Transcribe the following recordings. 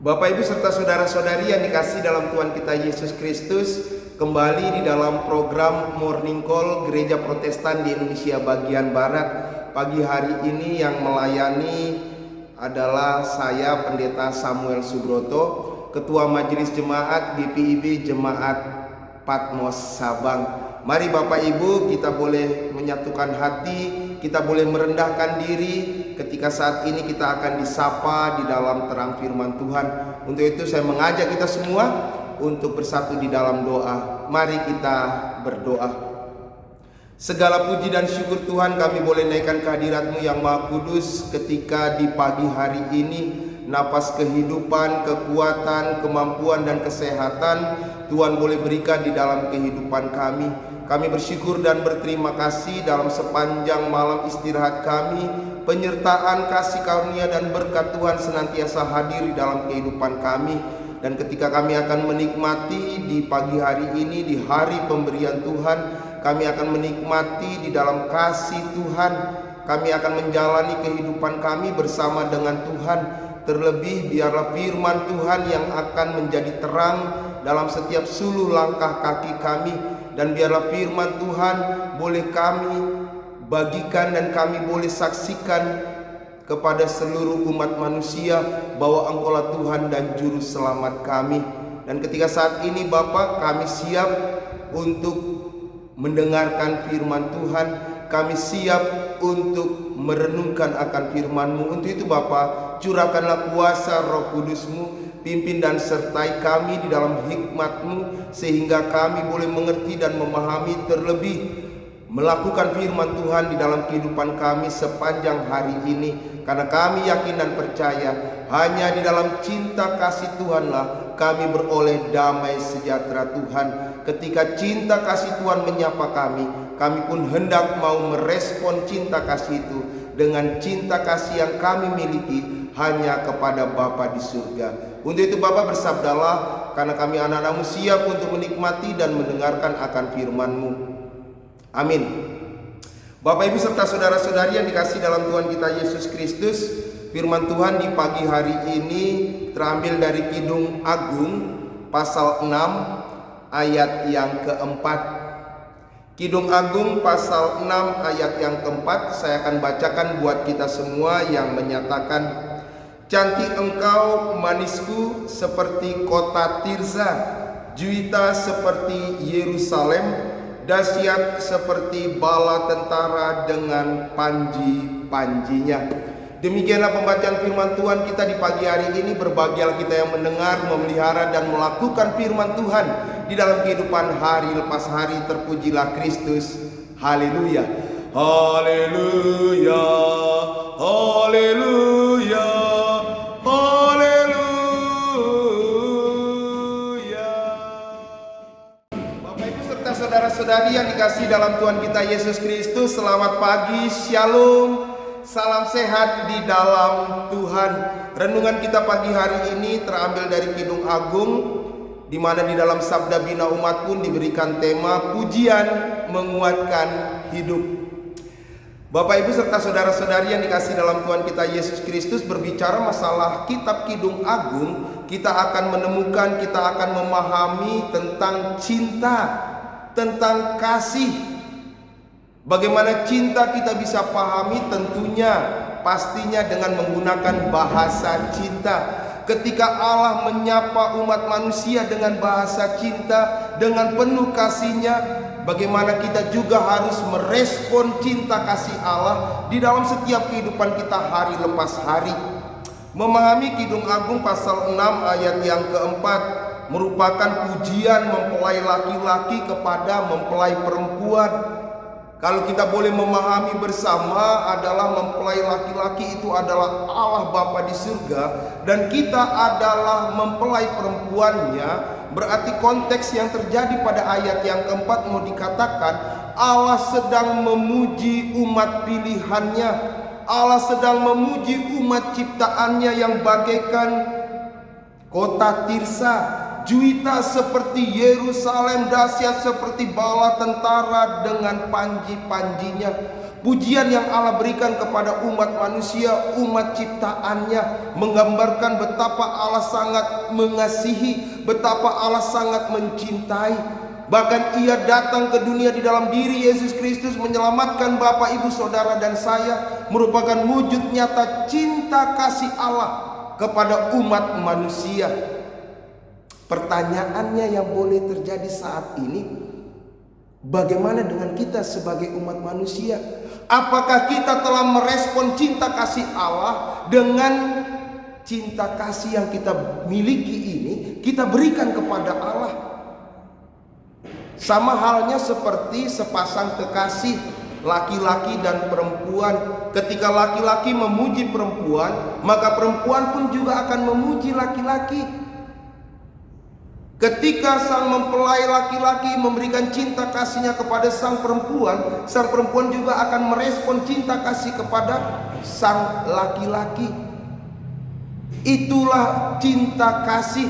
Bapak Ibu serta saudara-saudari yang dikasihi dalam Tuhan kita Yesus Kristus, kembali di dalam program Morning Call Gereja Protestan di Indonesia bagian Barat. Pagi hari ini yang melayani adalah saya, Pendeta Samuel Subroto, Ketua Majelis Jemaat GPIB Jemaat Patmos Sabang. Mari Bapak Ibu, kita boleh menyatukan hati, kita boleh merendahkan diri ketika saat ini kita akan disapa di dalam terang firman Tuhan. Untuk itu saya mengajak kita semua untuk bersatu di dalam doa. Mari kita berdoa. Segala puji dan syukur Tuhan kami boleh naikkan kehadirat-Mu yang Maha Kudus ketika di pagi hari ini napas kehidupan, kekuatan, kemampuan dan kesehatan Tuhan boleh berikan di dalam kehidupan kami. Kami bersyukur dan berterima kasih dalam sepanjang malam istirahat kami. Penyertaan, kasih karunia dan berkat Tuhan senantiasa hadir di dalam kehidupan kami. Dan ketika kami akan menikmati di pagi hari ini, di hari pemberian Tuhan, kami akan menikmati di dalam kasih Tuhan. Kami akan menjalani kehidupan kami bersama dengan Tuhan. Terlebih biarlah firman Tuhan yang akan menjadi terang dalam setiap suluh langkah kaki kami. Dan biarlah firman Tuhan boleh kami bagikan dan kami boleh saksikan kepada seluruh umat manusia bahwa Engkaulah Tuhan dan Juru Selamat kami. Dan ketika saat ini Bapa, kami siap untuk mendengarkan firman Tuhan. Kami siap untuk merenungkan akan firman-Mu. Untuk itu Bapa, curahkanlah kuasa Roh Kudus-Mu, pimpin dan sertai kami di dalam hikmat-Mu, sehingga kami boleh mengerti dan memahami, terlebih melakukan firman Tuhan di dalam kehidupan kami sepanjang hari ini. Karena kami yakin dan percaya hanya di dalam cinta kasih Tuhanlah kami beroleh damai sejahtera Tuhan. Ketika cinta kasih Tuhan menyapa kami, kami pun hendak mau merespon cinta kasih itu dengan cinta kasih yang kami miliki hanya kepada Bapa di surga. Untuk itu Bapa, bersabdalah, karena kami anak-anak-Mu siap untuk menikmati dan mendengarkan akan firman-Mu. Amin. Bapak Ibu serta saudara-saudari yang dikasihi dalam Tuhan kita Yesus Kristus, firman Tuhan di pagi hari ini terambil dari Kidung Agung pasal 6 ayat yang keempat. Kidung Agung pasal 6 ayat yang keempat, saya akan bacakan buat kita semua yang menyatakan, cantik engkau manisku seperti kota Tirza, juwita seperti Yerusalem, dahsyat seperti bala tentara dengan panji-panjinya. Demikianlah pembacaan firman Tuhan kita di pagi hari ini. Berbahagialah kita yang mendengar, memelihara dan melakukan firman Tuhan di dalam kehidupan hari lepas hari. Terpujilah Kristus. Haleluya. Haleluya. Haleluya. Haleluya. Bapak Ibu serta saudara-saudari yang dikasihi dalam Tuhan kita Yesus Kristus, selamat pagi, shalom. Salam sehat di dalam Tuhan. Renungan kita pagi hari ini terambil dari Kidung Agung, di mana di dalam Sabda Bina Umat pun diberikan tema pujian menguatkan hidup. Bapak Ibu serta saudara-saudari yang dikasihi dalam Tuhan kita Yesus Kristus, berbicara masalah kitab Kidung Agung, kita akan menemukan, kita akan memahami tentang cinta, tentang kasih. Bagaimana cinta kita bisa pahami? Tentunya pastinya dengan menggunakan bahasa cinta. Ketika Allah menyapa umat manusia dengan bahasa cinta, dengan penuh kasih-Nya, bagaimana kita juga harus merespon cinta kasih Allah di dalam setiap kehidupan kita hari lepas hari. Memahami Kidung Agung pasal 6 ayat yang keempat merupakan pujian mempelai laki-laki kepada mempelai perempuan. Kalau kita boleh memahami bersama, adalah mempelai laki-laki itu adalah Allah Bapa di surga, dan kita adalah mempelai perempuannya. Berarti konteks yang terjadi pada ayat yang keempat mau dikatakan Allah sedang memuji umat pilihannya, Allah sedang memuji umat ciptaannya yang bagaikan kota Tirsa, juwita seperti Yerusalem, dahsyat seperti bala tentara dengan panji-panjinya. Pujian yang Allah berikan kepada umat manusia, umat ciptaannya, menggambarkan betapa Allah sangat mengasihi, betapa Allah sangat mencintai. Bahkan Ia datang ke dunia di dalam diri Yesus Kristus menyelamatkan Bapak, Ibu, Saudara, dan saya, merupakan wujud nyata cinta kasih Allah kepada umat manusia. Pertanyaannya yang boleh terjadi saat ini, bagaimana dengan kita sebagai umat manusia? Apakah kita telah merespon cinta kasih Allah dengan cinta kasih yang kita miliki ini kita berikan kepada Allah? Sama halnya seperti sepasang kekasih laki-laki dan perempuan. Ketika laki-laki memuji perempuan, maka perempuan pun juga akan memuji laki-laki. Ketika sang mempelai laki-laki memberikan cinta kasihnya kepada sang perempuan juga akan merespon cinta kasih kepada sang laki-laki. Itulah cinta kasih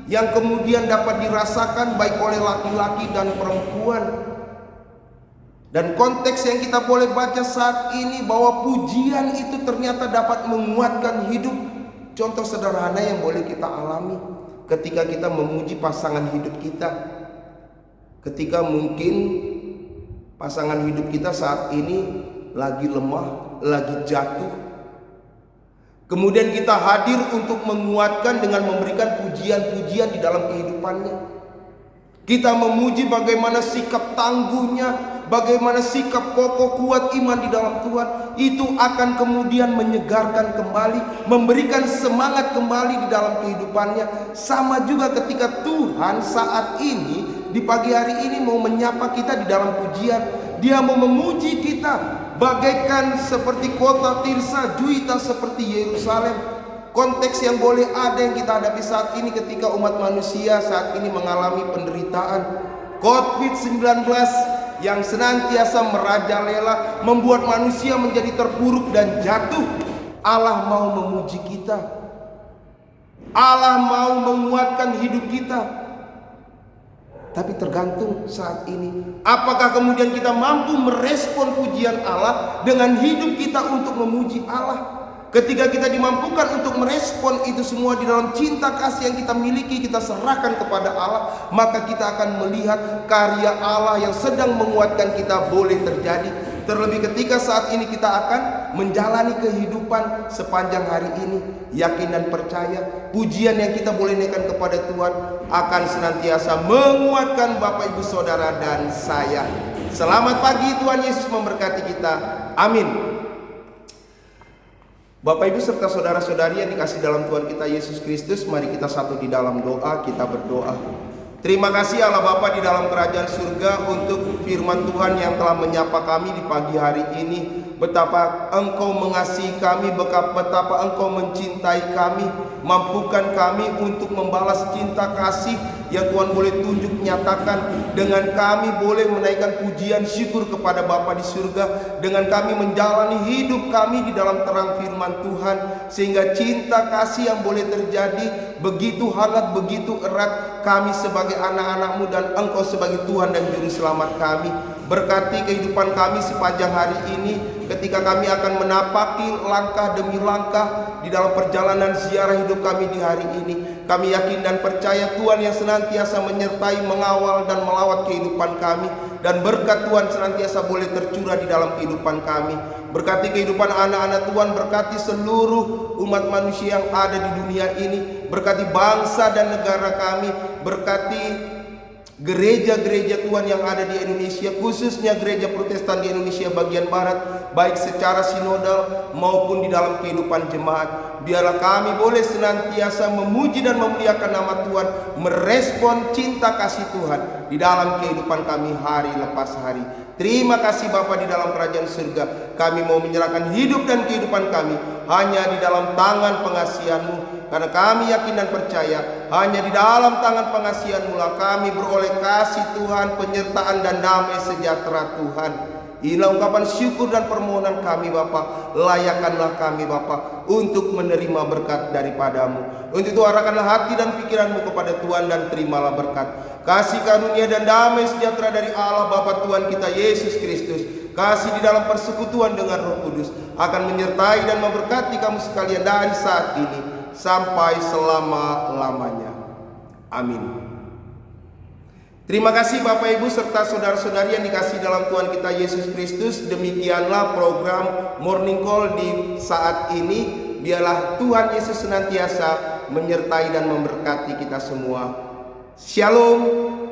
yang kemudian dapat dirasakan baik oleh laki-laki dan perempuan. Dan konteks yang kita boleh baca saat ini, bahwa pujian itu ternyata dapat menguatkan hidup. Contoh sederhana yang boleh kita alami ketika kita memuji pasangan hidup kita. Ketika mungkin pasangan hidup kita saat ini lagi lemah, lagi jatuh, kemudian kita hadir untuk menguatkan dengan memberikan pujian-pujian di dalam kehidupannya. Kita memuji bagaimana sikap tangguhnya, bagaimana sikap kokoh kuat iman di dalam Tuhan. Itu akan kemudian menyegarkan kembali, memberikan semangat kembali di dalam kehidupannya. Sama juga ketika Tuhan saat ini, di pagi hari ini mau menyapa kita di dalam pujian. Dia mau memuji kita bagaikan seperti kota Tirsa, Juita seperti Yerusalem. Konteks yang boleh ada yang kita hadapi saat ini ketika umat manusia saat ini mengalami penderitaan COVID-19 yang senantiasa merajalela, membuat manusia menjadi terpuruk dan jatuh. Allah mau memuji kita, Allah mau menguatkan hidup kita. Tapi tergantung saat ini, apakah kemudian kita mampu merespon pujian Allah dengan hidup kita untuk memuji Allah. Ketika kita dimampukan untuk merespon itu semua di dalam cinta kasih yang kita miliki, kita serahkan kepada Allah, maka kita akan melihat karya Allah yang sedang menguatkan kita boleh terjadi. Terlebih ketika saat ini kita akan menjalani kehidupan sepanjang hari ini, yakin dan percaya pujian yang kita boleh naikkan kepada Tuhan akan senantiasa menguatkan Bapak, Ibu, Saudara, dan saya. Selamat pagi, Tuhan Yesus memberkati kita. Amin. Bapak, Ibu, serta saudara-saudari yang dikasih dalam Tuhan kita Yesus Kristus, mari kita satu di dalam doa, kita berdoa. Terima kasih Allah Bapa di dalam kerajaan surga untuk firman Tuhan yang telah menyapa kami di pagi hari ini. Betapa Engkau mengasihi kami, betapa Engkau mencintai kami. Mampukan kami untuk membalas cinta kasih yang Tuhan boleh tunjuk nyatakan. Dengan kami boleh menaikkan pujian syukur kepada Bapa di surga. Dengan kami menjalani hidup kami di dalam terang firman Tuhan, sehingga cinta kasih yang boleh terjadi begitu hangat, begitu erat. Kami sebagai anak-anak-Mu dan Engkau sebagai Tuhan dan Juru Selamat kami. Berkati kehidupan kami sepanjang hari ini, ketika kami akan menapaki langkah demi langkah di dalam perjalanan ziarah hidup kami di hari ini. Kami yakin dan percaya Tuhan yang senantiasa menyertai, mengawal dan melawat kehidupan kami. Dan berkat Tuhan senantiasa boleh tercurah di dalam kehidupan kami. Berkati kehidupan anak-anak Tuhan, berkati seluruh umat manusia yang ada di dunia ini. Berkati bangsa dan negara kami, berkati gereja-gereja Tuhan yang ada di Indonesia, khususnya gereja Protestan di Indonesia bagian barat, baik secara sinodal maupun di dalam kehidupan jemaat. Biarlah kami boleh senantiasa memuji dan memuliakan nama Tuhan, merespon cinta kasih Tuhan di dalam kehidupan kami hari lepas hari. Terima kasih Bapa di dalam kerajaan surga. Kami mau menyerahkan hidup dan kehidupan kami hanya di dalam tangan pengasihan-Mu. Karena kami yakin dan percaya hanya di dalam tangan pengasihan-Mu lah kami beroleh kasih Tuhan, penyertaan dan damai sejahtera Tuhan. Inilah ungkapan syukur dan permohonan kami Bapa. Layakkanlah kami Bapa untuk menerima berkat daripada-Mu. Untuk itu arahkanlah hati dan pikiran-Mu kepada Tuhan dan terimalah berkat, kasih karunia dan damai sejahtera dari Allah Bapa Tuhan kita Yesus Kristus kasih di dalam persekutuan dengan Roh Kudus akan menyertai dan memberkati kamu sekalian dari saat ini sampai selama-lamanya. Amin. Terima kasih Bapak Ibu serta saudara-saudari yang dikasihi dalam Tuhan kita Yesus Kristus. Demikianlah program Morning Call di saat ini. Biarlah Tuhan Yesus senantiasa menyertai dan memberkati kita semua. Shalom.